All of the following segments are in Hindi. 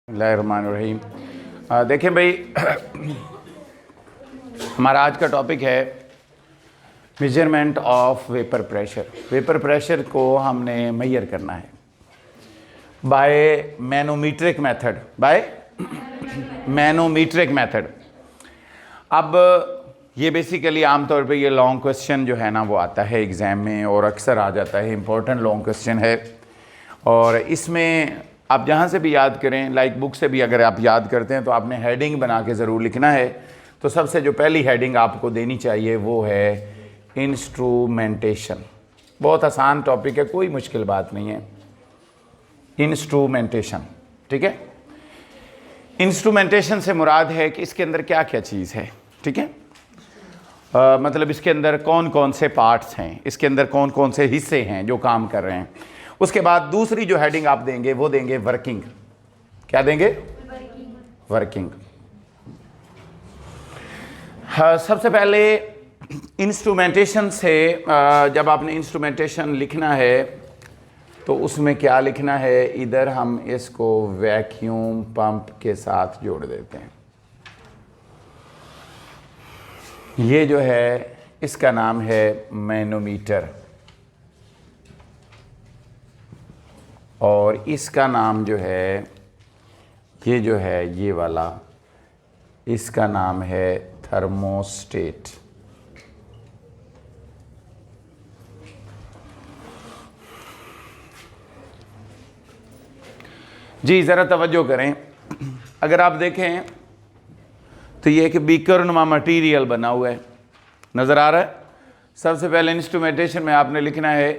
बिस्मिल्लाहिर्रहमानिर्रहीम। देखें भाई, हमारा आज का टॉपिक है measurement of vapour pressure. Vapour pressure को हमने मेजर करना है by manometric method, manometric method. अब ये बेसिकली आमतौर पे ये लॉन्ग क्वेश्चन जो है ना वो आता है एग्ज़ाम में और अक्सर आ जाता है, इम्पोर्टेंट लॉन्ग क्वेश्चन है। और इसमें आप जहाँ से भी याद करें, लाइक बुक से भी अगर आप याद करते हैं तो आपने हेडिंग बना के ज़रूर लिखना है। तो सबसे जो पहली हेडिंग आपको देनी चाहिए वो है इंस्ट्रूमेंटेशन। बहुत आसान टॉपिक है, कोई मुश्किल बात नहीं है। इंस्ट्रूमेंटेशन, ठीक है। इंस्ट्रूमेंटेशन से मुराद है कि इसके अंदर क्या क्या चीज़ है, ठीक है। मतलब इसके अंदर कौन कौन से पार्ट्स हैं, इसके अंदर कौन कौन से हिस्से हैं जो काम कर रहे हैं। उसके बाद दूसरी जो हेडिंग आप देंगे वो देंगे वर्किंग। क्या देंगे? वर्किंग। हाँ, सबसे पहले इंस्ट्रूमेंटेशन से जब आपने इंस्ट्रूमेंटेशन लिखना है तो उसमें क्या लिखना है, इधर हम इसको वैक्यूम पंप के साथ जोड़ देते हैं। ये जो है इसका नाम है मैनोमीटर और इसका नाम जो है ये जो है ये वाला, इसका नाम है थर्मोस्टेट। जी ज़रा तवज्जो करें, अगर आप देखें तो ये एक बीकर नुमा मटीरियल बना हुआ है, नज़र आ रहा है। सबसे पहले इंस्ट्रूमेंटेशन में आपने लिखना है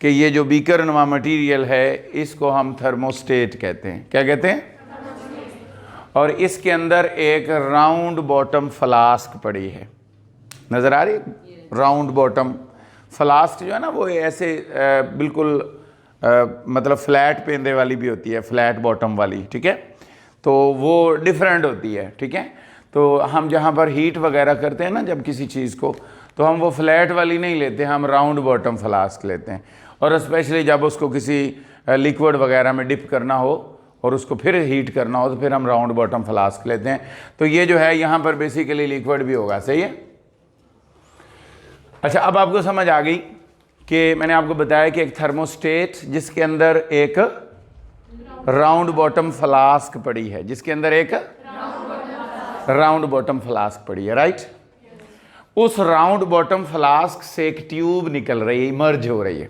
कि ये जो बीकर नुमा मटीरियल है इसको हम थर्मोस्टेट कहते हैं। क्या कहते हैं? और इसके अंदर एक राउंड बॉटम फ्लास्क पड़ी है, नज़र आ रही है। राउंड बॉटम फ्लास्क जो है ना वो ऐसे बिल्कुल मतलब फ्लैट पेंदे वाली भी होती है, फ्लैट बॉटम वाली, ठीक है। तो वो डिफरेंट होती है, ठीक है। तो हम जहाँ पर हीट वगैरह करते हैं ना जब किसी चीज़ को, तो हम वो फ्लैट वाली नहीं लेते, हम राउंड बॉटम फ्लास्क लेते हैं। और स्पेशली जब उसको किसी लिक्विड वगैरह में डिप करना हो और उसको फिर हीट करना हो तो फिर हम राउंड बॉटम फ्लास्क लेते हैं। तो ये जो है यहाँ पर बेसिकली लिक्विड भी होगा, सही है। अच्छा, अब आपको समझ आ गई कि मैंने आपको बताया कि एक थर्मोस्टेट जिसके अंदर एक राउंड बॉटम फ्लास्क पड़ी है, जिसके अंदर एक राउंड बॉटम फ्लास्क पड़ी है, राइट। उस राउंड बॉटम फ्लास्क से एक ट्यूब निकल रही है, इमर्ज हो रही है,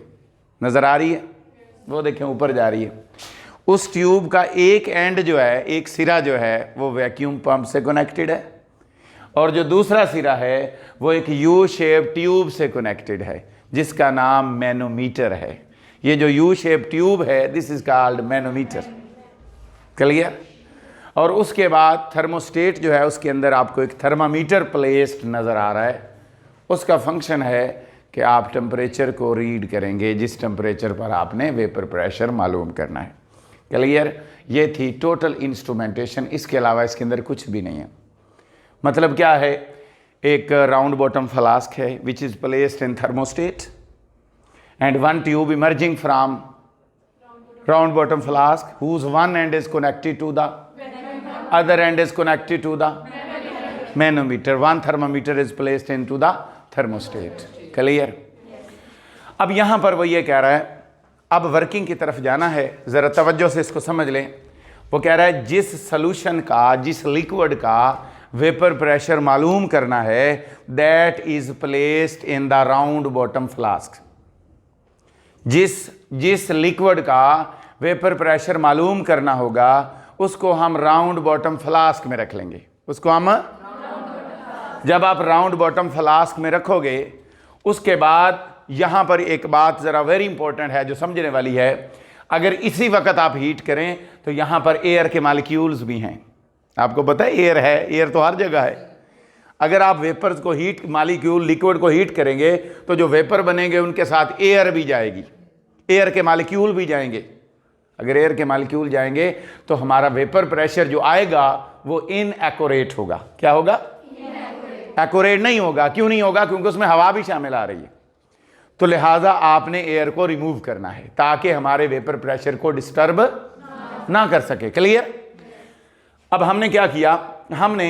नज़र आ रही है। वो देखें ऊपर जा रही है। उस ट्यूब का एक एंड जो है, एक सिरा जो है वो वैक्यूम पंप से कनेक्टेड है और जो दूसरा सिरा है वो एक यू शेप ट्यूब से कनेक्टेड है जिसका नाम मैनोमीटर है। ये जो यू शेप ट्यूब है this is called manometer, clear. और उसके बाद थर्मोस्टेट जो है उसके अंदर आपको एक थर्मामीटर प्लेस्ड नज़र आ रहा है। उसका फंक्शन है कि आप टेम्परेचर को रीड करेंगे जिस टेम्परेचर पर आपने वेपर प्रेशर मालूम करना है, क्लियर। ये थी टोटल इंस्ट्रूमेंटेशन। इसके अलावा इसके अंदर कुछ भी नहीं है। मतलब क्या है, एक राउंड बॉटम फ्लास्क है which is placed in thermostat and one tube emerging from round bottom flask whose one end is connected to the other end is connected to the manometer. One thermometer is placed into the thermostat, clear. अब यहाँ पर वो ये कह रहा है, अब वर्किंग की तरफ जाना है, ज़रा तवज्जो से इसको समझ लें। वो कह रहा है जिस सॉल्यूशन का, जिस लिक्विड का वेपर प्रेशर मालूम करना है that is placed in the round bottom flask. जिस लिक्विड का वेपर प्रेशर मालूम करना होगा उसको हम राउंड बॉटम फ्लास्क में रख लेंगे। उसको हम जब आप राउंड बॉटम फ्लास्क में रखोगे उसके बाद यहाँ पर एक बात ज़रा वेरी इंपॉर्टेंट है जो समझने वाली है। अगर इसी वक्त आप हीट करें तो यहाँ पर एयर के मालिक्यूल्स भी हैं। आपको पता है एयर है, एयर तो हर जगह है। अगर आप वेपर्स को हीट, मालिक्यूल लिक्विड को हीट करेंगे तो जो वेपर बनेंगे उनके साथ एयर भी जाएगी, एयर के मालिक्यूल भी जाएंगे। अगर एयर के मालिक्यूल जाएंगे तो हमारा वेपर प्रेशर जो आएगा वो इनएक्यूरेट होगा। क्या होगा? एक्यूरेट नहीं होगा। क्यों नहीं होगा? क्योंकि उसमें हवा भी शामिल आ रही है। तो लिहाजा आपने एयर को रिमूव करना है ताकि हमारे वेपर प्रेशर को डिस्टर्ब ना कर सके, क्लियर। अब हमने क्या किया, हमने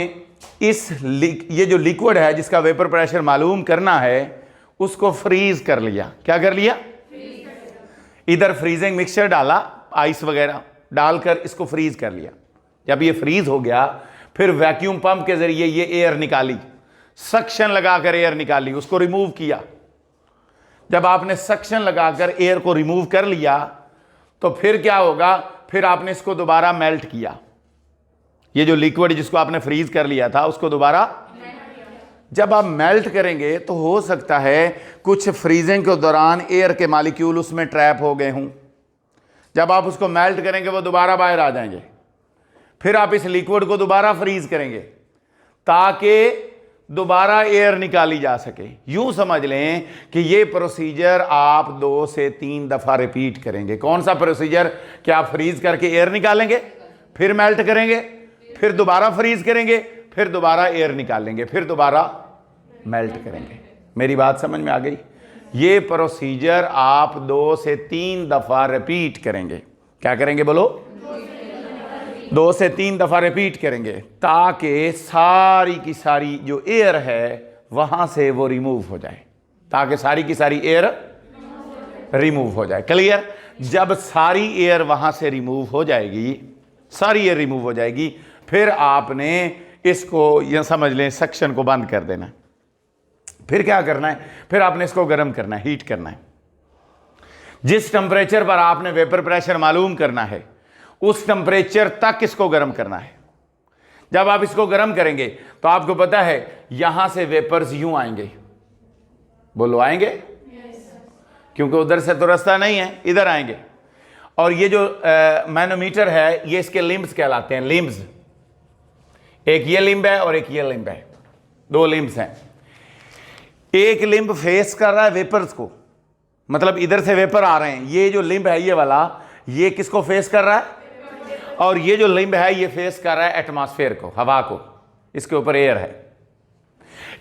ये जो लिक्विड है जिसका वेपर प्रेशर मालूम करना है उसको फ्रीज कर लिया। क्या कर लिया? इधर फ्रीजिंग मिक्सचर डाला, आइस वगैरह डालकर इसको फ्रीज कर लिया। जब ये फ्रीज हो गया फिर वैक्यूम पंप के जरिए ये एयर निकाली, सक्शन लगाकर एयर निकाली, उसको रिमूव किया। जब आपने सक्शन लगाकर एयर को रिमूव कर लिया तो फिर क्या होगा, फिर आपने इसको दोबारा मेल्ट किया। ये जो लिक्विड जिसको आपने फ्रीज कर लिया था उसको दोबारा, जब आप मेल्ट करेंगे तो हो सकता है कुछ फ्रीजिंग के दौरान एयर के मॉलिक्यूल उसमें ट्रैप हो गए हों। जब आप उसको मेल्ट करेंगे वो दोबारा बाहर आ जाएंगे। फिर आप इस लिक्विड को दोबारा फ्रीज करेंगे ताकि दोबारा एयर निकाली जा सके। यूं समझ लें कि ये प्रोसीजर आप 2 से 3 दफा रिपीट करेंगे। कौन सा प्रोसीजर? कि आप फ्रीज करके एयर निकालेंगे, फिर मेल्ट करेंगे, फिर दोबारा फ्रीज करेंगे, फिर दोबारा एयर निकालेंगे, फिर दोबारा मेल्ट करेंगे। मेरी बात समझ में आ गई? ये प्रोसीजर आप 2 से 3 दफा रिपीट करेंगे। क्या करेंगे बोलो? 2 से 3 दफा रिपीट करेंगे ताकि सारी की सारी जो एयर है वहां से वो रिमूव हो जाए, ताकि सारी की सारी एयर रिमूव हो जाए। क्लियर? जब सारी एयर वहां से रिमूव हो जाएगी, सारी एयर रिमूव हो जाएगी, फिर आपने इसको यह समझ लें सक्शन को बंद कर देना। फिर क्या करना है? फिर आपने इसको गर्म करना है, हीट करना है। जिस टेम्परेचर पर आपने वेपर प्रेशर मालूम करना है उस टेम्परेचर तक इसको गर्म करना है। जब आप इसको गर्म करेंगे तो आपको पता है यहां से वेपर्स यूं आएंगे। बोलो आएंगे? क्योंकि उधर से तो रास्ता नहीं है, इधर आएंगे। और ये जो मैनोमीटर है ये इसके लिम्ब्स कहलाते हैं। लिम्ब्स, एक ये लिम्ब है और एक ये लिम्ब है, 2 लिम्ब्स हैं। एक लिम्ब फेस कर रहा है वेपर्स को, मतलब इधर से वेपर आ रहे हैं। ये जो लिम्ब है ये वाला, ये किसको फेस कर रहा है? और ये जो लिम्ब है ये फेस कर रहा है एटमॉस्फेयर को, हवा को। इसके ऊपर एयर है।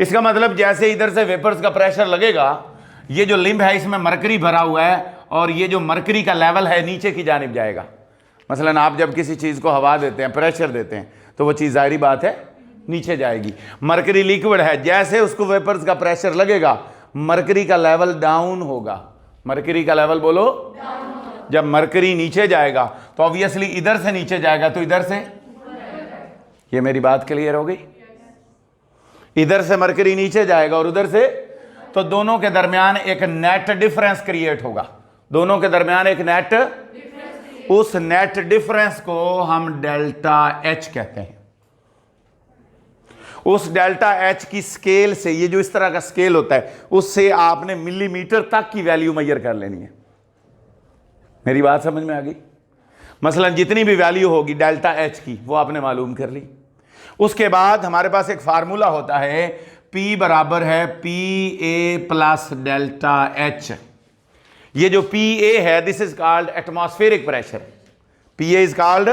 इसका मतलब जैसे इधर से वेपर्स का प्रेशर लगेगा, ये जो लिम्ब है इसमें मरकरी भरा हुआ है और ये जो मरकरी का लेवल है नीचे की जानिब जाएगा। मसलन आप जब किसी चीज को हवा देते हैं, प्रेशर देते हैं, तो वो चीज जाहिर बात है नीचे जाएगी। मरकरी लिक्विड है, जैसे उसको वेपर्स का प्रेशर लगेगा मरकरी का लेवल डाउन होगा। मरकरी का लेवल बोलो। जब मरकरी नीचे जाएगा तो ऑब्वियसली इधर से नीचे जाएगा, तो इधर से, ये मेरी बात क्लियर हो गई? इधर से मरकरी नीचे जाएगा और उधर से, तो दोनों के दरमियान एक नेट डिफरेंस क्रिएट होगा। दोनों के दरमियान एक नेट, उस नेट डिफरेंस को हम डेल्टा एच कहते हैं। उस डेल्टा एच की स्केल से, ये जो इस तरह का स्केल होता है, उससे आपने मिलीमीटर तक की वैल्यू मेजर कर लेनी है। मेरी बात समझ में आ गई? मसलन जितनी भी वैल्यू होगी डेल्टा एच की वो आपने मालूम कर ली। उसके बाद हमारे पास एक फार्मूला होता है, P बराबर है PA प्लस डेल्टा एच। ये जो PA है this is called atmospheric pressure. PA is called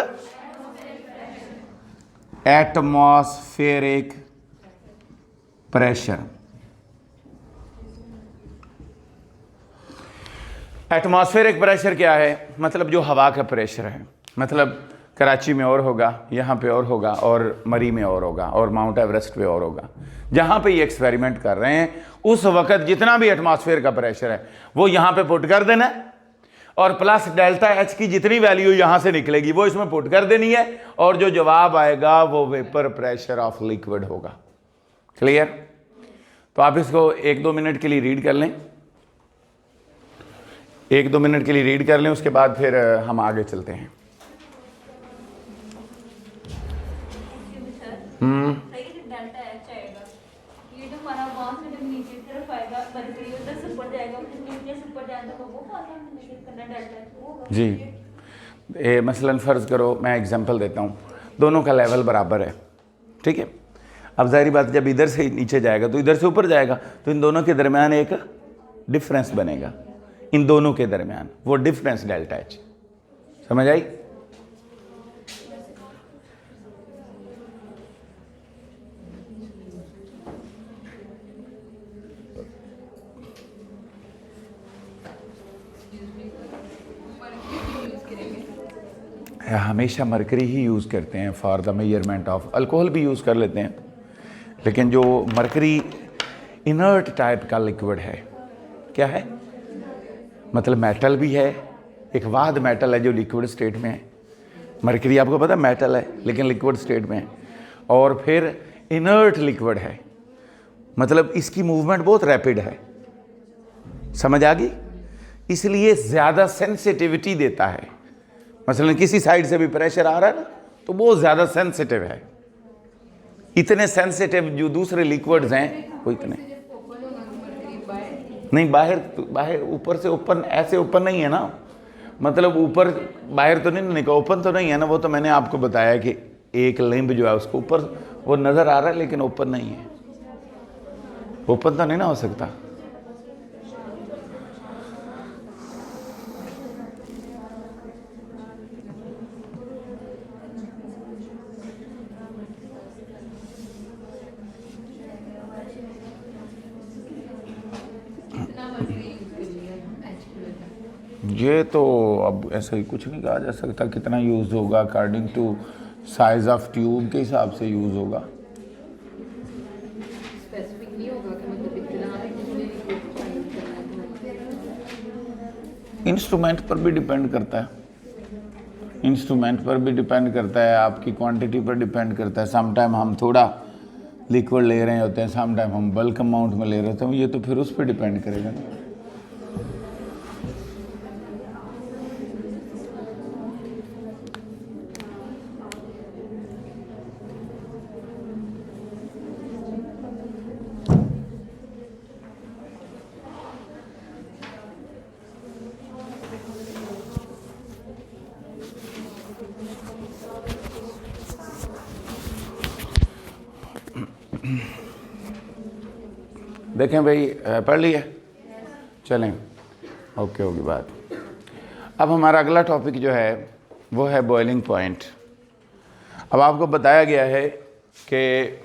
atmospheric pressure. Atmospheric pressure क्या है? मतलब जो हवा का प्रेशर है। मतलब कराची में और होगा, यहाँ पे और होगा, और मरी में और होगा, और माउंट एवरेस्ट पे और होगा। जहाँ पे ये एक्सपेरिमेंट कर रहे हैं उस वक्त जितना भी एटमॉस्फेयर का प्रेशर है वो यहाँ पे पुट कर देना है, और प्लस डेल्टा एच की जितनी वैल्यू यहाँ से निकलेगी वो इसमें पुट कर देनी है, और जो जवाब आएगा वो वेपर प्रेशर ऑफ लिक्विड होगा। क्लियर? तो आप इसको 1-2 मिनट के लिए रीड कर लें, 1-2 मिनट के लिए रीड कर लें, उसके बाद फिर हम आगे चलते हैं। जी, मसलन फ़र्ज़ करो, मैं एग्जांपल देता हूँ, दोनों का लेवल बराबर है, ठीक है। अब ज़ाहिर बात जब इधर से नीचे जाएगा तो इधर से ऊपर जाएगा, तो इन दोनों के दरमियान एक डिफरेंस बनेगा। इन दोनों के दरमियान वो डिफरेंस डेल्टा एच। समझ आई? हमेशा मरकरी ही यूज़ करते हैं for the measurement of, alcohol भी यूज़ कर लेते हैं, लेकिन जो मरकरी इनर्ट टाइप का लिक्विड है, क्या है, मतलब मेटल भी है, एक वाद मेटल है जो लिक्विड स्टेट में है। मरकरी आपको पता है मेटल है लेकिन लिक्विड स्टेट में है, और फिर इनर्ट लिक्विड है, मतलब इसकी मूवमेंट बहुत रैपिड है, समझ आ गई, इसलिए ज़्यादा सेंसिटिविटी देता है। मसलन किसी साइड से भी प्रेशर आ रहा है ना तो बहुत ज़्यादा सेंसिटिव है, इतने सेंसिटिव जो दूसरे लिक्विड्स हैं वो इतने नहीं। बाहर ऊपर से ओपन, ऐसे ओपन नहीं है ना, मतलब ऊपर बाहर तो नहीं निकला, ओपन तो नहीं है ना, वो तो मैंने आपको बताया कि एक लिंब जो है उसको ऊपर वो नज़र आ रहा है लेकिन ओपन नहीं है, ओपन तो नहीं ना हो सकता। ये तो अब ऐसा ही कुछ नहीं कहा जा सकता कितना यूज़ होगा, according to size of tube के हिसाब से यूज़ होगा। स्पेसिफिक नहीं होगा कि मतलब इतना इंस्ट्रूमेंट पर भी डिपेंड करता है, इंस्ट्रूमेंट पर भी डिपेंड करता है, आपकी क्वांटिटी पर डिपेंड करता है। सम टाइम हम थोड़ा लिक्विड ले रहे होते हैं, सम टाइम हम बल्क अमाउंट में ले रहे होते हैं, ये तो फिर उस पर डिपेंड करेगा ना। देखें भाई, पढ़ लिया, चलें, ओके होगी बात। अब हमारा अगला टॉपिक जो है वो है बॉइलिंग पॉइंट। अब आपको बताया गया है कि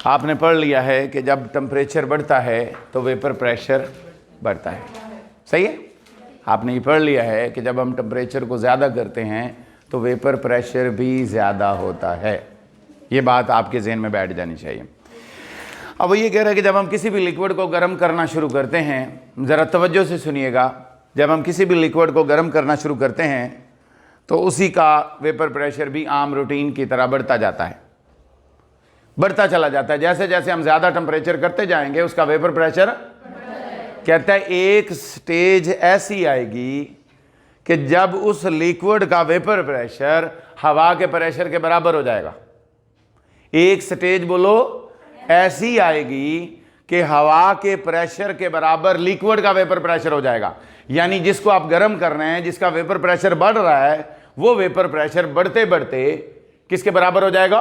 आपने पढ़ लिया है कि जब टेम्परेचर बढ़ता है तो वेपर प्रेशर बढ़ता है, सही है। आपने ये पढ़ लिया है कि जब हम टेम्परेचर को ज़्यादा करते हैं तो वेपर प्रेशर भी ज़्यादा होता है, ये बात आपके जहन में बैठ जानी चाहिए। अब वो ये कह रहा है कि जब हम किसी भी लिक्विड को गर्म करना शुरू करते हैं, ज़रा तवज्जो से सुनिएगा, जब हम किसी भी लिक्विड को गर्म करना शुरू करते हैं तो उसी का वेपर प्रेशर भी आम रूटीन की तरह बढ़ता जाता है, बढ़ता चला जाता है। जैसे जैसे हम ज़्यादा टेम्परेचर करते जाएंगे उसका वेपर प्रेशर, कहता है एक स्टेज ऐसी आएगी कि जब उस लिक्विड का वेपर प्रेशर हवा के प्रेशर के बराबर हो जाएगा। एक स्टेज बोलो ऐसी आएगी कि हवा के प्रेशर के बराबर लिक्विड का वेपर प्रेशर हो जाएगा, यानी जिसको आप गर्म कर रहे हैं, जिसका वेपर प्रेशर बढ़ रहा है, वो वेपर प्रेशर बढ़ते बढ़ते किसके बराबर हो जाएगा,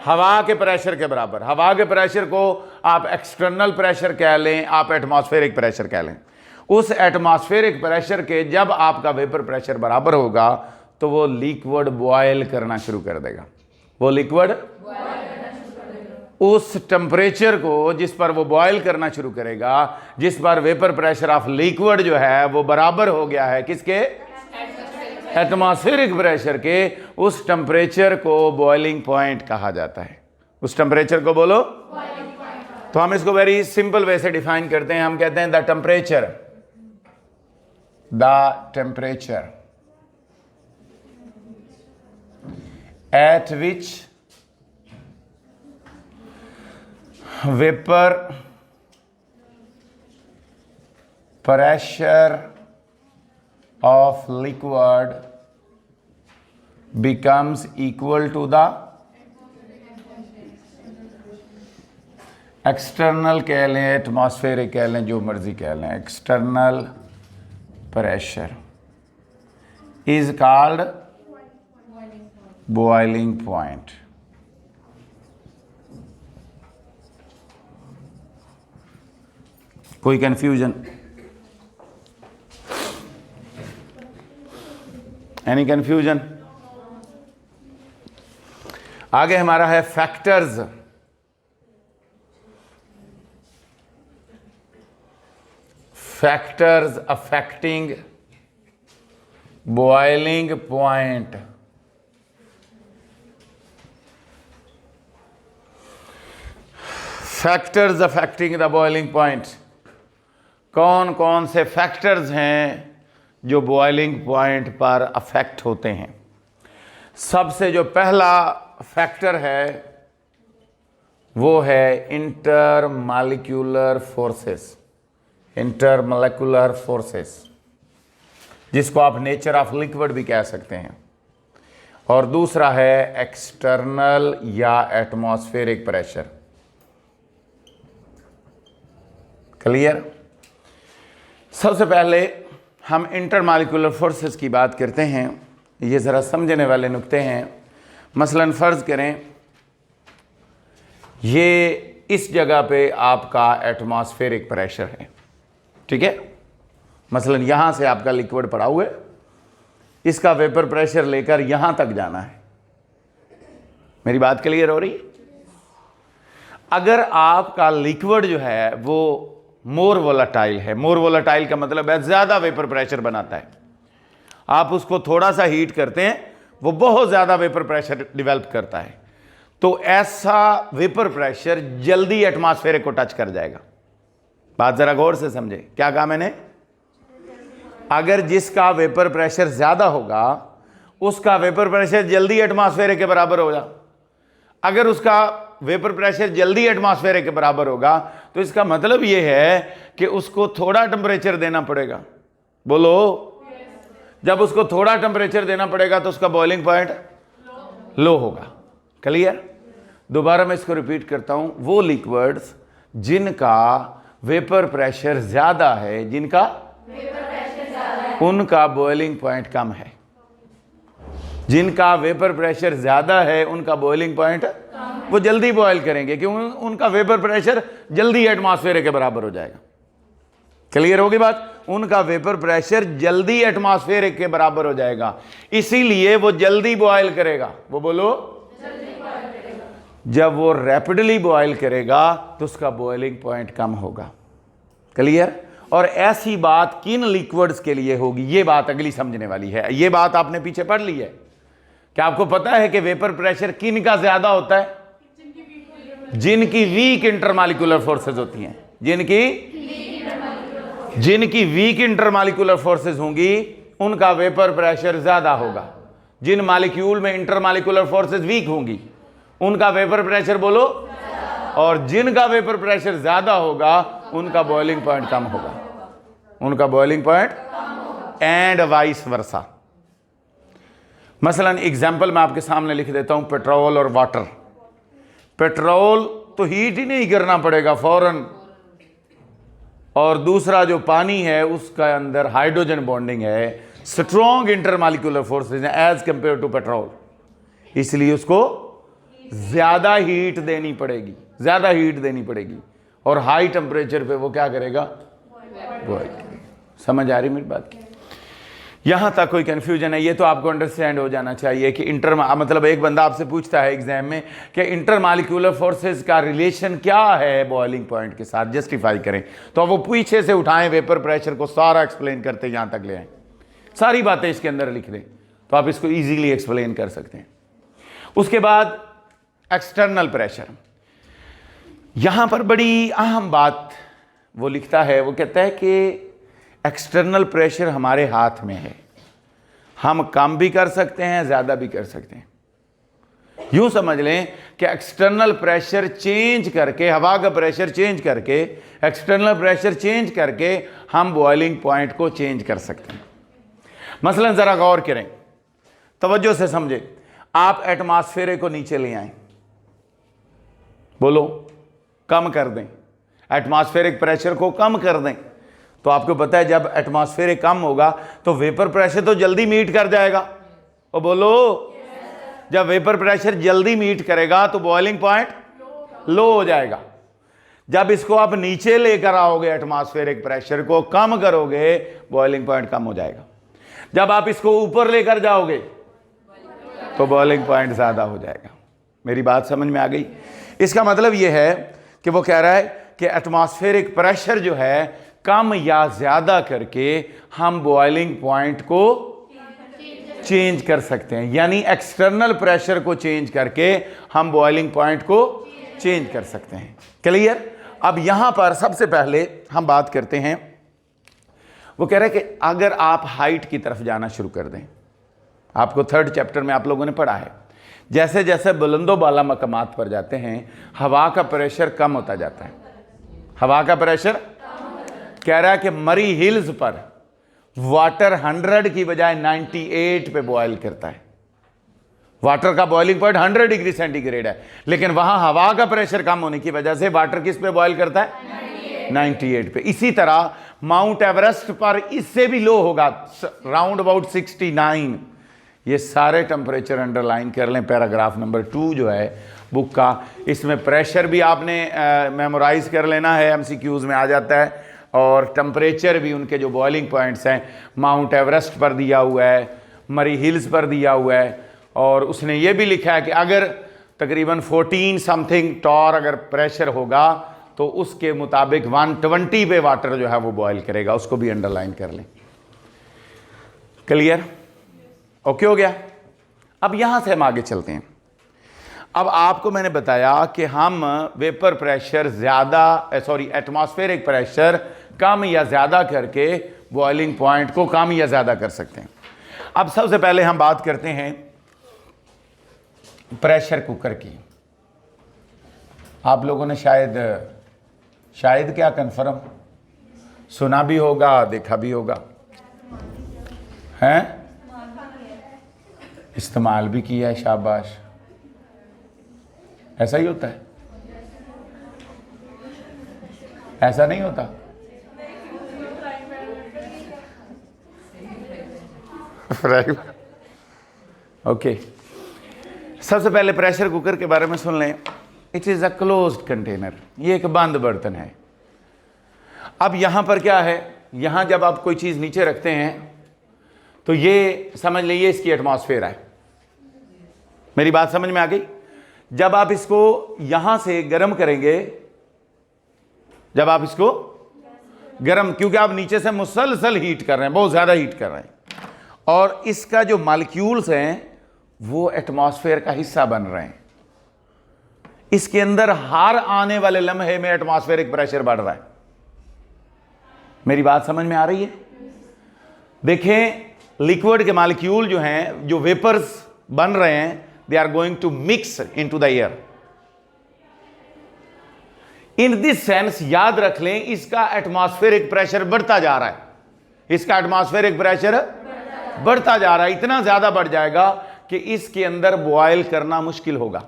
हवा के प्रेशर के बराबर। हवा के प्रेशर को आप एक्सटर्नल प्रेशर कह लें, आप एटमॉस्फेरिक प्रेशर कह लें। उस एटमॉस्फेरिक प्रेशर के जब आपका वेपर प्रेशर बराबर होगा तो वो लिक्विड बॉयल करना शुरू कर देगा। वो लिक्विड उस टेम्परेचर को जिस पर वो बॉयल करना शुरू करेगा, जिस पर वेपर प्रेशर ऑफ लिक्विड जो है वो बराबर हो गया है किसके, एटमॉस्फेरिक प्रेशर के, उस टेम्परेचर को बॉइलिंग पॉइंट कहा जाता है। उस टेम्परेचर को बोलो, तो हम इसको वेरी सिंपल वे से डिफाइन करते हैं। हम कहते हैं the temperature at which vapor pressure of liquid becomes equal to the external कह लें, एटमॉस्फेरिक कह लें, जो मर्जी कह लें, external pressure is called boiling point. कोई कंफ्यूजन, एनी कंफ्यूजन? आगे हमारा है factors. Factors affecting boiling point. Factors affecting the boiling point, कौन कौन से फैक्टर्स हैं जो बॉइलिंग पॉइंट पर अफेक्ट होते हैं। सबसे जो पहला फैक्टर है वो है इंटरमॉलिक्यूलर फोर्सेस, इंटरमॉलिक्यूलर फोर्सेस, जिसको आप नेचर ऑफ लिक्विड भी कह सकते हैं। और दूसरा है एक्सटर्नल या एटमॉस्फेरिक प्रेशर। क्लियर? सबसे पहले हम इंटरमॉलिक्यूलर फोर्सेस की बात करते हैं। ये ज़रा समझने वाले नुक्ते हैं। मसलन फ़र्ज़ करें ये इस जगह पे आपका एटमॉस्फेरिक प्रेशर है, ठीक है। मसलन यहाँ से आपका लिक्विड पड़ा हुआ है, इसका वेपर प्रेशर लेकर यहाँ तक जाना है। मेरी बात क्लियर हो रही है? अगर आपका लिक्विड जो है वो मोर वोलेटाइल है, मोर वोलेटाइल का मतलब है ज़्यादा वेपर प्रेशर बनाता है, आप उसको थोड़ा सा हीट करते हैं वो बहुत ज़्यादा वेपर प्रेशर डेवलप करता है, तो ऐसा वेपर प्रेशर जल्दी एटमॉस्फेरिक को टच कर जाएगा। बात ज़रा गौर से समझे, क्या कहा मैंने? अगर जिसका वेपर प्रेशर ज़्यादा होगा उसका वेपर प्रेशर जल्दी एटमॉस्फेरिक के बराबर होगा। अगर उसका वेपर प्रेशर जल्दी एटमॉस्फेरिक के बराबर होगा तो इसका मतलब यह है कि उसको थोड़ा टेम्परेचर देना पड़ेगा। बोलो, जब उसको थोड़ा टेम्परेचर देना पड़ेगा तो उसका बॉइलिंग पॉइंट लो होगा। क्लियर? दोबारा मैं इसको रिपीट करता हूं, वो लिक्विड्स जिनका वेपर प्रेशर ज़्यादा है, जिनका उनका बॉइलिंग पॉइंट कम है। जिनका वेपर प्रेशर ज़्यादा है उनका बॉइलिंग पॉइंट वो जल्दी बॉयल करेंगे क्योंकि उनका वेपर प्रेशर जल्दी एटमॉस्फेरिक के बराबर हो जाएगा। क्लियर होगी बात? उनका वेपर प्रेशर जल्दी एटमॉस्फेरिक के बराबर हो जाएगा, इसीलिए वो जल्दी बॉयल करेगा। वो बोलो, जल्दी बॉयल करेगा। जब वो रैपिडली बॉयल करेगा तो उसका बॉइलिंग पॉइंट कम होगा। क्लियर? और ऐसी बात किन लिक्विड्स के लिए होगी, ये बात अगली समझने वाली है। ये बात आपने पीछे पढ़ ली है। क्या आपको पता है कि वेपर प्रेशर किन का ज्यादा होता है? जिनकी वीक इंटरमॉलिक्यूलर फोर्सेस होती हैं। जिनकी वीक इंटरमॉलिक्यूलर फोर्सेस होंगी उनका वेपर प्रेशर ज्यादा होगा। जिन मॉलिक्यूल में इंटरमॉलिक्यूलर फोर्सेस वीक होंगी उनका वेपर प्रेशर बोलो, और जिनका वेपर प्रेशर ज्यादा होगा उनका बॉइलिंग पॉइंट कम होगा, उनका boiling point and vice versa. मसलन एग्जाम्पल मैं आपके सामने लिख देता हूं, पेट्रोल और वाटर। पेट्रोल तो हीट ही नहीं करना पड़ेगा फौरन, और दूसरा जो पानी है उसका अंदर हाइड्रोजन बॉन्डिंग है, स्ट्रॉन्ग इंटरमॉलिक्यूलर फोर्सेज है एज कंपेयर टू पेट्रोल, इसलिए उसको ज्यादा हीट देनी पड़ेगी, ज्यादा हीट देनी पड़ेगी, और हाई टेम्परेचर पे वो क्या करेगा? बॉयल करेगा। समझ आ रही मेरी बात की? यहां तक कोई कंफ्यूजन है? ये तो आपको अंडरस्टैंड हो जाना चाहिए कि मतलब एक बंदा आपसे पूछता है एग्जाम में कि इंटरमॉलिक्यूलर फोर्सेस का रिलेशन क्या है बॉइलिंग पॉइंट के साथ, जस्टिफाई करें। तो वो पीछे से उठाएं वेपर प्रेशर को, सारा एक्सप्लेन करते यहां तक ले आए, सारी बातें इसके अंदर लिख दें तो आप इसको ईजिली एक्सप्लेन कर सकते हैं। उसके बाद एक्सटर्नल प्रेशर, यहां पर बड़ी अहम बात वो लिखता है, वो कहता है कि एक्सटर्नल प्रेशर हमारे हाथ में है, हम कम भी कर सकते हैं, ज़्यादा भी कर सकते हैं। यूं समझ लें कि एक्सटर्नल प्रेशर चेंज करके, हवा का प्रेशर चेंज करके, एक्सटर्नल प्रेशर चेंज करके हम बॉइलिंग पॉइंट को चेंज कर सकते हैं। मसलन ज़रा गौर करें, तवज्जो से समझें। आप एटमॉस्फेयर को नीचे ले आएं, बोलो कम कर दें, एटमॉस्फेरिक प्रेशर को कम कर दें, तो आपको पता है जब एटमॉस्फेयर कम होगा तो वेपर प्रेशर तो जल्दी मीट कर जाएगा। और बोलो, जब वेपर प्रेशर जल्दी मीट करेगा तो बॉइलिंग पॉइंट लो हो जाएगा। जब इसको आप नीचे लेकर आओगे, एटमॉस्फेरिक प्रेशर को कम करोगे, बॉइलिंग पॉइंट कम हो जाएगा। जब आप इसको ऊपर लेकर जाओगे तो बॉइलिंग पॉइंट ज्यादा हो जाएगा। मेरी बात समझ में आ गई? इसका मतलब यह है कि वो कह रहा है कि एटमॉस्फेरिक प्रेशर जो है कम या ज्यादा करके हम बॉइलिंग पॉइंट को चेंज कर सकते हैं, यानी एक्सटर्नल प्रेशर को चेंज करके हम बॉइलिंग पॉइंट को चेंज कर सकते हैं। क्लियर? अब यहां पर सबसे पहले हम बात करते हैं, वो कह रहे हैं कि अगर आप हाइट की तरफ जाना शुरू कर दें, आपको 3rd चैप्टर में आप लोगों ने पढ़ा है, जैसे जैसे बुलंदो बाला मकामात पर जाते हैं हवा का प्रेशर कम होता जाता है। हवा का प्रेशर कह रहा है कि मरी हिल्स पर वाटर 100 की बजाय 98 पे बॉयल करता है। वाटर का बॉइलिंग पॉइंट 100 डिग्री सेंटीग्रेड है, लेकिन वहां हवा का प्रेशर कम होने की वजह से वाटर किस पे बॉयल करता है? 98 पे। इसी तरह माउंट एवरेस्ट पर इससे भी लो होगा, राउंड अबाउट 69। ये सारे टेम्परेचर अंडरलाइन कर लें, पैराग्राफ नंबर 2 जो है बुक का, इसमें प्रेशर भी आपने मेमोराइज कर लेना है, एमसीक्यूज में आ जाता है, और टेम्परेचर भी उनके जो बॉइलिंग पॉइंट्स हैं माउंट एवरेस्ट पर दिया हुआ है, मरी हिल्स पर दिया हुआ है, और उसने ये भी लिखा है कि अगर तकरीबन 14 समथिंग टॉर अगर प्रेशर होगा तो उसके मुताबिक 120 पे वाटर जो है वो बॉयल करेगा, उसको भी अंडरलाइन कर लें। क्लियर? ओके हो गया? अब यहां से हम आगे चलते हैं। अब आपको मैंने बताया कि हम वेपर प्रेशर एटमॉस्फेरिक प्रेशर कम या ज़्यादा करके बॉइलिंग पॉइंट को कम या ज़्यादा कर सकते हैं। अब सबसे पहले हम बात करते हैं प्रेशर कुकर की। आप लोगों ने शायद क्या कंफर्म सुना भी होगा, देखा भी होगा, हैं? इस्तेमाल भी किया है, शाबाश। ऐसा ही होता है? ऐसा नहीं होता? ओके, सबसे पहले प्रेशर कुकर के बारे में सुन लें। It is a closed container, ये एक बंद बर्तन है। अब यहां पर क्या है, यहां जब आप कोई चीज़ नीचे रखते हैं तो ये समझ लीजिए इसकी एटमॉस्फेयर है। मेरी बात समझ में आ गई? जब आप इसको यहां से गर्म करेंगे, जब आप इसको गर्म, क्योंकि आप नीचे से मुसलसल हीट कर रहे हैं, बहुत ज़्यादा हीट कर रहे हैं, और इसका जो मॉलिक्यूल्स हैं वो एटमॉस्फेयर का हिस्सा बन रहे हैं। इसके अंदर हर आने वाले लम्हे में एटमॉस्फेरिक प्रेशर बढ़ रहा है। मेरी बात समझ में आ रही है? देखें, लिक्विड के मॉलिक्यूल जो हैं, जो वेपर्स बन रहे हैं, they are going to mix into the air. In this sense याद रख लें, इसका एटमॉस्फेरिक प्रेशर बढ़ता जा रहा है। इसका एटमॉस्फेरिक प्रेशर बढ़ता जा रहा है, इतना ज्यादा बढ़ जाएगा कि इसके अंदर बॉयल करना मुश्किल होगा।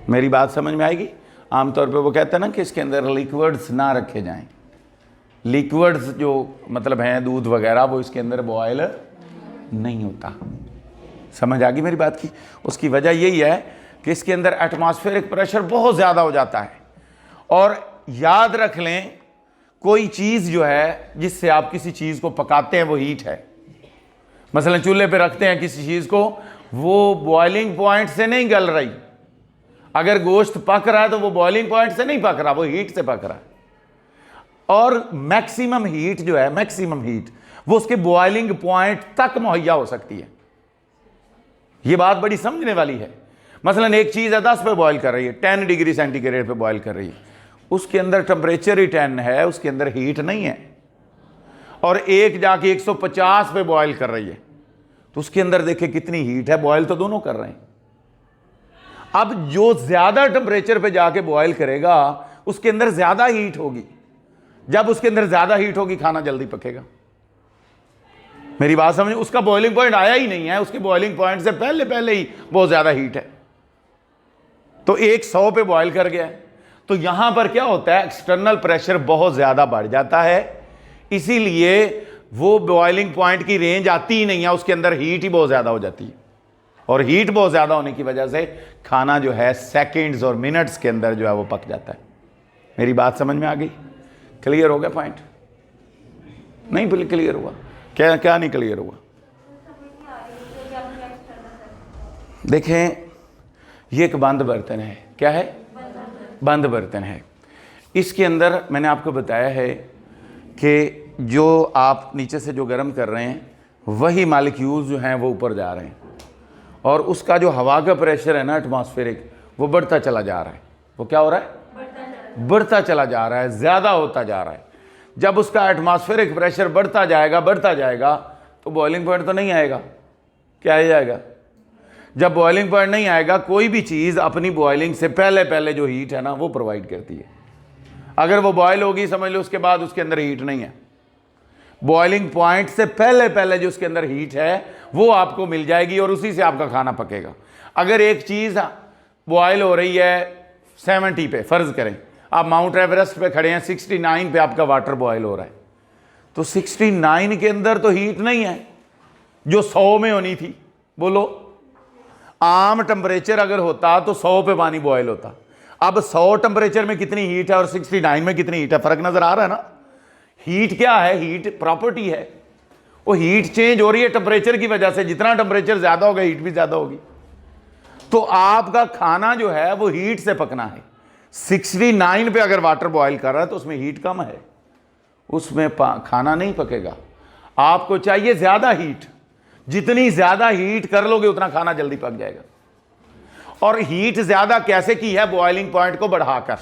मेरी बात समझ में आएगी? आमतौर पे वो कहते हैं ना कि इसके अंदर लिक्विड्स ना रखे जाएं। लिक्विड्स जो मतलब हैं दूध वगैरह, वो इसके अंदर बॉयल नहीं होता। समझ आ गई मेरी बात की? उसकी वजह यही है कि इसके अंदर एटमॉस्फेरिक प्रेशर बहुत ज़्यादा हो जाता है। और याद रख लें, कोई चीज़ जो है जिससे आप किसी चीज़ को पकाते हैं वो हीट है। मसलन चूल्हे पे रखते हैं किसी चीज़ को, वो बॉइलिंग पॉइंट से नहीं गल रही। अगर गोश्त पक रहा है तो वो बॉइलिंग पॉइंट से नहीं पक रहा, वो हीट से पक रहा है। और मैक्सिमम हीट जो है, मैक्सिमम हीट वो उसके बॉइलिंग पॉइंट तक मुहैया हो सकती है। ये बात बड़ी समझने वाली है। मसलन एक चीज़ है 10 पे बॉयल कर रही है, 10 डिग्री सेंटीग्रेड पे बॉयल कर रही है, उसके अंदर टेम्परेचर ही 10 है, उसके अंदर हीट नहीं है। और एक जाके 150 पे बॉयल कर रही है, तो उसके अंदर देखे कितनी हीट है। बॉयल तो दोनों कर रहे हैं। अब जो ज्यादा टेम्परेचर पे जाके बॉयल करेगा उसके अंदर ज्यादा हीट होगी। जब उसके अंदर ज्यादा हीट होगी, खाना जल्दी पकेगा। मेरी बात समझ? उसका बॉइलिंग पॉइंट आया ही नहीं है, उसके बॉइलिंग पॉइंट से पहले पहले ही बहुत ज्यादा हीट है, तो 100 पे बॉयल कर गया है। तो यहां पर क्या होता है, एक्सटर्नल प्रेशर बहुत ज्यादा बढ़ जाता है, इसीलिए वो बॉइलिंग पॉइंट की रेंज आती ही नहीं है, उसके अंदर हीट ही बहुत ज्यादा हो जाती है। और हीट बहुत ज्यादा होने की वजह से खाना जो है सेकंड्स और मिनट्स के अंदर जो है वो पक जाता है। मेरी बात समझ में आ गई? क्लियर हो गया पॉइंट? नहीं क्लियर हुआ? क्या क्या नहीं क्लियर हुआ? देखें, ये एक बंद बर्तन है। क्या है? बंद बर्तन है। इसके अंदर मैंने आपको बताया है कि जो आप नीचे से जो गर्म कर रहे हैं वही मालिक्यूल्स जो हैं वो ऊपर जा रहे हैं, और उसका जो हवा का प्रेशर है ना एटमॉस्फेरिक, वो बढ़ता चला जा रहा है। वो क्या हो रहा है? बढ़ता चला जा रहा है, ज़्यादा होता जा रहा है। जब उसका एटमॉस्फेरिक प्रेशर बढ़ता जाएगा तो बॉइलिंग पॉइंट तो नहीं आएगा। क्या आ जाएगा? जब बॉइलिंग पॉइंट नहीं आएगा, कोई भी चीज़ अपनी बॉइलिंग से पहले जो हीट है ना वो प्रोवाइड करती है। अगर वो बॉयल होगी, समझ लो उसके बाद उसके अंदर हीट नहीं है, बॉइलिंग पॉइंट से पहले जो उसके अंदर हीट है वो आपको मिल जाएगी और उसी से आपका खाना पकेगा। अगर एक चीज़ बॉयल हो रही है 70 पे, फ़र्ज़ करें आप माउंट एवरेस्ट पे खड़े हैं, 69 पे आपका वाटर बॉयल हो रहा है, तो 69 के अंदर तो हीट नहीं है जो 100 में होनी थी। बोलो, आम टेम्परेचर अगर होता तो 100 पे पानी बॉयल होता। अब 100 टेम्परेचर में कितनी हीट है और 69 में कितनी हीट है, फ़र्क नज़र आ रहा है ना। हीट क्या है? हीट प्रॉपर्टी है, वो हीट चेंज हो रही है टेम्परेचर की वजह से। जितना टेम्परेचर ज़्यादा होगा हीट भी ज़्यादा होगी। तो आपका खाना जो है वो हीट से पकना है। 69 पे अगर वाटर बॉयल कर रहा है तो उसमें हीट कम है, उसमें खाना नहीं पकेगा। आपको चाहिए ज़्यादा हीट, जितनी ज़्यादा हीट कर लोगे उतना खाना जल्दी पक जाएगा। और हीट ज़्यादा कैसे की है? बॉइलिंग पॉइंट को बढ़ाकर।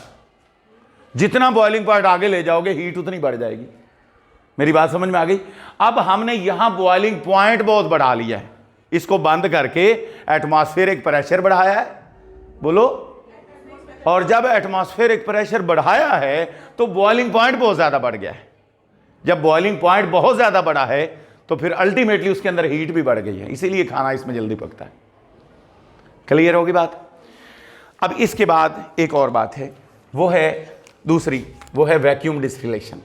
जितना बॉइलिंग पॉइंट आगे ले जाओगे हीट उतनी बढ़ जाएगी। मेरी बात समझ में आ गई? अब हमने यहां बॉइलिंग पॉइंट बहुत बढ़ा लिया है, इसको बंद करके एटमॉस्फेरिक प्रेशर बढ़ाया है। बोलो, और जब एटमॉस्फेरिक प्रेशर बढ़ाया है तो बॉइलिंग पॉइंट बहुत ज़्यादा बढ़ गया है। जब बॉइलिंग पॉइंट बहुत ज़्यादा बढ़ा है तो फिर अल्टीमेटली उसके अंदर हीट भी बढ़ गई है, इसीलिए खाना इसमें जल्दी पकता है। क्लियर होगी बात? अब इसके बाद एक और बात है, वो है दूसरी, वो है vacuum distillation.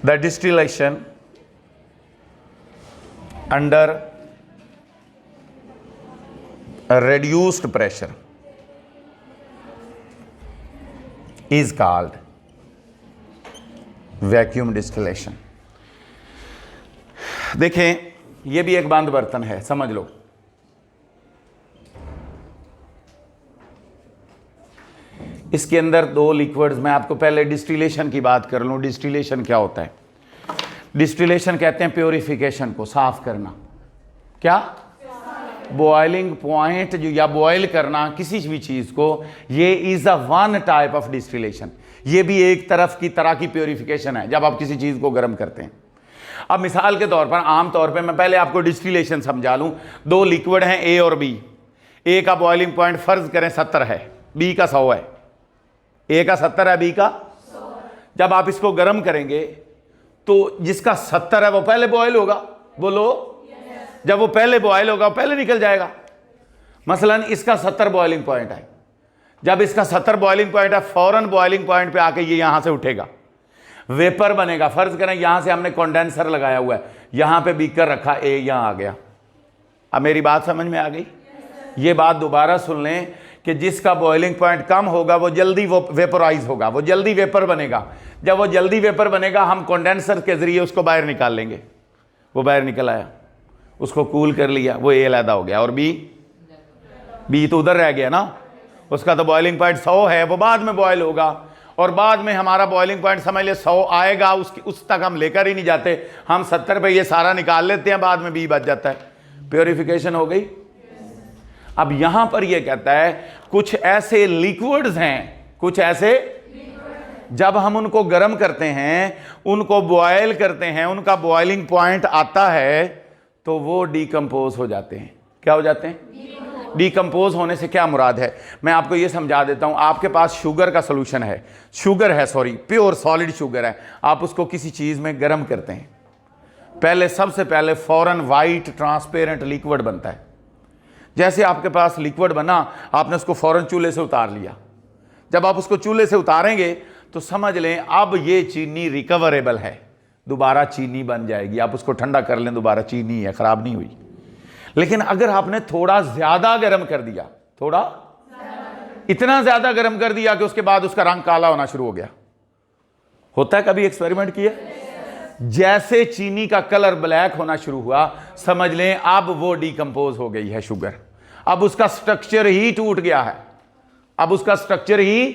The distillation under a reduced pressure is called vacuum distillation. देखें, यह भी एक बंद बर्तन है, समझ लो। इसके अंदर दो लिक्विड्स, मैं आपको पहले डिस्टिलेशन की बात कर लूं। डिस्टिलेशन क्या होता है? डिस्टिलेशन कहते हैं प्योरिफिकेशन को, साफ करना। क्या? बॉइलिंग पॉइंट जो या बॉयल करना किसी भी चीज को, ये is a one type of distillation. ये भी एक तरह की प्योरिफिकेशन है जब आप किसी चीज को गर्म करते हैं। अब मिसाल के तौर पर, आम तौर पे मैं पहले आपको डिस्टिलेशन समझा लूं। दो लिक्विड हैं ए और बी, ए का बॉइलिंग पॉइंट फर्ज करें 70 है, बी का 100 है। ए का 70 है, बी का 100। जब आप इसको गर्म करेंगे तो जिसका 70 है वो पहले बॉयल होगा। बोलो, जब वो पहले बॉयल होगा वो पहले निकल जाएगा। मसलन इसका 70 बॉइलिंग पॉइंट है, जब इसका 70 बॉइलिंग पॉइंट है, फौरन बॉइलिंग पॉइंट पे आके ये यहां से उठेगा, वेपर बनेगा। फर्ज करें यहां से हमने कंडेंसर लगाया हुआ है, यहां पे बीकर रखा, ए यहां आ गया। अब मेरी बात समझ में आ गई? ये बात दोबारा सुन लें कि जिसका बॉइलिंग पॉइंट कम होगा वो जल्दी वो वेपराइज होगा, वो जल्दी वेपर बनेगा। जब वो जल्दी वेपर बनेगा हम कंडेंसर के जरिए उसको बाहर निकाल लेंगे। वो बाहर निकल आया, उसको कूल कर लिया, वो ए अलहदा हो गया। और बी तो उधर रह गया ना, उसका तो बॉइलिंग पॉइंट 100 है, वो बाद में बॉयल होगा। और बाद में हमारा बॉइलिंग पॉइंट समझ ले 100 आएगा, उस तक हम लेकर ही नहीं जाते, हम 70 पे ये सारा निकाल लेते हैं, बाद में बी बच जाता है। प्योरिफिकेशन हो गई। अब यहां पर ये कहता है कुछ ऐसे लिक्विड्स हैं, कुछ ऐसे जब हम उनको गर्म करते हैं, उनको बॉयल करते हैं, उनका बॉइलिंग पॉइंट आता है तो वो डिकम्पोज हो जाते हैं। क्या हो जाते हैं? डिकम्पोज होने से क्या मुराद है, मैं आपको ये समझा देता हूं। आपके पास शुगर का सोल्यूशन है, प्योर सॉलिड शुगर है, आप उसको किसी चीज में गर्म करते हैं, पहले सबसे पहले फौरन वाइट ट्रांसपेरेंट लिक्विड बनता है। जैसे आपके पास लिक्विड बना, आपने उसको फौरन चूल्हे से उतार लिया। जब आप उसको चूल्हे से उतारेंगे तो समझ लें अब ये चीनी रिकवरेबल है, दोबारा चीनी बन जाएगी। आप उसको ठंडा कर लें, दोबारा चीनी है, खराब नहीं हुई। लेकिन अगर आपने थोड़ा ज्यादा गर्म कर दिया, इतना ज्यादा गर्म कर दिया कि उसके बाद उसका रंग काला होना शुरू हो गया, होता है, कभी एक्सपेरिमेंट किया? जैसे चीनी का कलर ब्लैक होना शुरू हुआ, समझ लें अब वो डिकम्पोज हो गई है शुगर। अब उसका स्ट्रक्चर ही टूट गया है, अब उसका स्ट्रक्चर ही,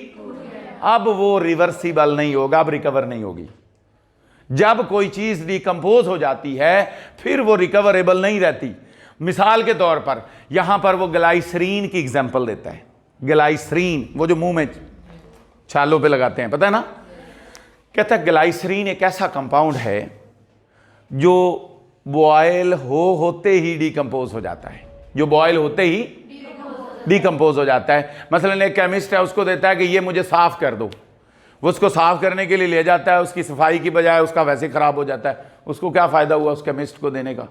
अब वो रिवर्सिबल नहीं होगा, अब रिकवर नहीं होगी। जब कोई चीज डिकम्पोज हो जाती है फिर वो रिकवरेबल नहीं रहती। मिसाल के तौर पर यहां पर वो ग्लाइसरीन की एग्जांपल देता है। ग्लाइसरीन, वो जो मुंह में छालों पे लगाते हैं, पता है ना, कहता है ग्लाइसरीन एक ऐसा कंपाउंड है जो बॉयल होते ही डिकम्पोज हो जाता है, जो बॉयल होते ही डिकम्पोज हो जाता है। मसलन एक केमिस्ट है, उसको देता है कि ये मुझे साफ कर दो, वो उसको साफ करने के लिए ले जाता है, उसकी सफाई की बजाय उसका वैसे खराब हो जाता है। उसको क्या फायदा हुआ उस केमिस्ट को देने का?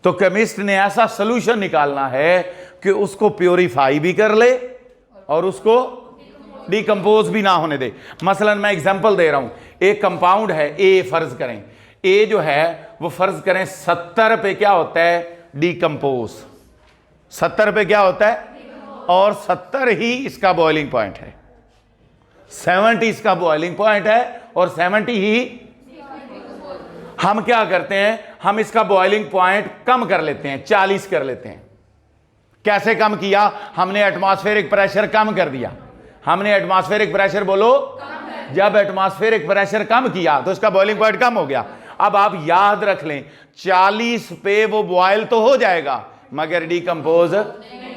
तो केमिस्ट ने ऐसा सोल्यूशन निकालना है कि उसको प्योरीफाई भी कर ले और उसको डिकम्पोज भी ना होने दे। मसलन मैं एग्जांपल दे रहा हूं, एक कंपाउंड है ए, फर्ज करें ए जो है वो फर्ज करें 70 पे क्या होता है, डिकम्पोज। 70 पे क्या होता है, और 70 ही इसका बॉइलिंग पॉइंट है, 70 इसका बॉइलिंग पॉइंट है और 70 ही। हम क्या करते हैं, हम इसका बॉइलिंग पॉइंट कम कर लेते हैं, 40 कर लेते हैं। कैसे कम किया? हमने एटमॉस्फेरिक प्रेशर कम कर दिया। हमने एटमॉस्फेरिक प्रेशर, बोलो, जब एटमॉस्फेरिक प्रेशर कम किया तो इसका बॉइलिंग पॉइंट कम हो गया। अब आप याद रख लें 40 पे वो बॉयल तो हो जाएगा मगर डिकम्पोज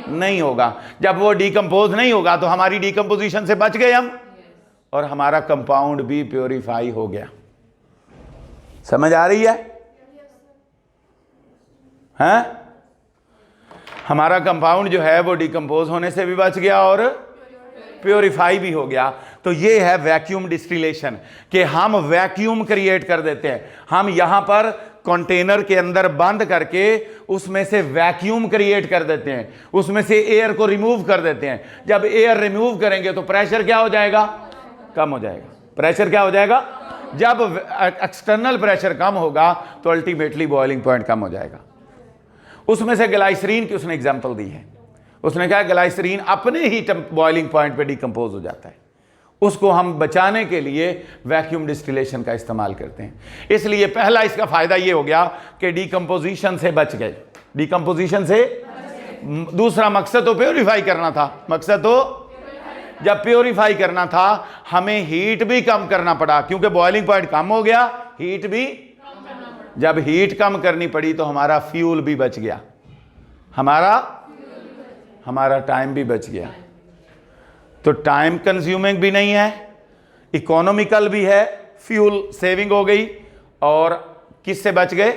नहीं होगा। जब वो डिकम्पोज नहीं होगा तो हमारी डिकम्पोजिशन से बच गए हम, और हमारा कंपाउंड भी प्योरीफाई हो गया। समझ आ रही है? हैं? हमारा कंपाउंड जो है वो डिकम्पोज होने से भी बच गया और प्योरीफाई भी हो गया। तो ये है वैक्यूम डिस्टिलेशन, कि हम वैक्यूम क्रिएट कर देते हैं। हम यहां पर कंटेनर के अंदर बंद करके उसमें से वैक्यूम क्रिएट कर देते हैं, उसमें से एयर को रिमूव कर देते हैं। जब एयर रिमूव करेंगे तो प्रेशर क्या हो जाएगा, कम हो जाएगा। प्रेशर क्या हो जाएगा? जब एक्सटर्नल प्रेशर कम होगा तो अल्टीमेटली बॉइलिंग पॉइंट कम हो जाएगा। उसमें से ग्लाइसरीन की उसने एग्जांपल दी है। उसने कहा ग्लाइसरीन अपने ही बॉइलिंग पॉइंट पे डिकम्पोज हो जाता है, उसको हम बचाने के लिए वैक्यूम डिस्टिलेशन का इस्तेमाल करते हैं। इसलिए पहला इसका फायदा ये हो गया कि डिकम्पोजिशन से बच गए, डिकम्पोजिशन से। दूसरा मकसद तो प्योरीफाई करना था, मकसद तो जब प्योरीफाई करना था हमें हीट भी कम करना पड़ा, क्योंकि बॉइलिंग पॉइंट कम हो गया, हीट भी, जब हीट कम करनी पड़ी तो हमारा फ्यूल भी बच गया, हमारा टाइम भी बच गया। तो टाइम कंज्यूमिंग भी नहीं है, इकोनॉमिकल भी है, फ्यूल सेविंग हो गई, और किससे बच गए?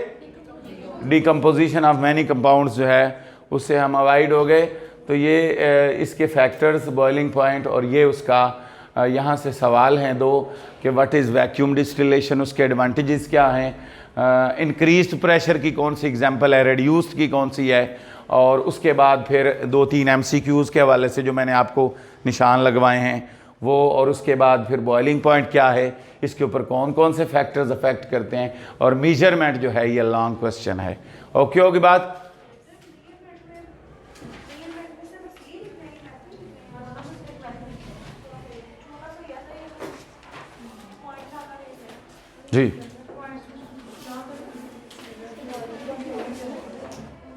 डिकम्पोजिशन ऑफ मैनी कंपाउंड्स जो है उससे हम अवॉइड हो गए। तो ये इसके फैक्टर्स, बॉइलिंग पॉइंट, और ये उसका यहाँ से सवाल हैं दो कि व्हाट इज़ वैक्यूम डिस्टिलेशन, उसके एडवांटेजेस क्या हैं, इंक्रीज्ड प्रेशर की कौन सी एग्जांपल है, रिड्यूस्ड की कौन सी है, और उसके बाद फिर 2-3 MCQs के हवाले से जो मैंने आपको निशान लगवाए हैं वो, और उसके बाद फिर बॉइलिंग पॉइंट क्या है, इसके ऊपर कौन कौन से फैक्टर्स अफेक्ट करते हैं, और मेजरमेंट जो है ये लॉन्ग क्वेश्चन है। ओके होगी बात? जी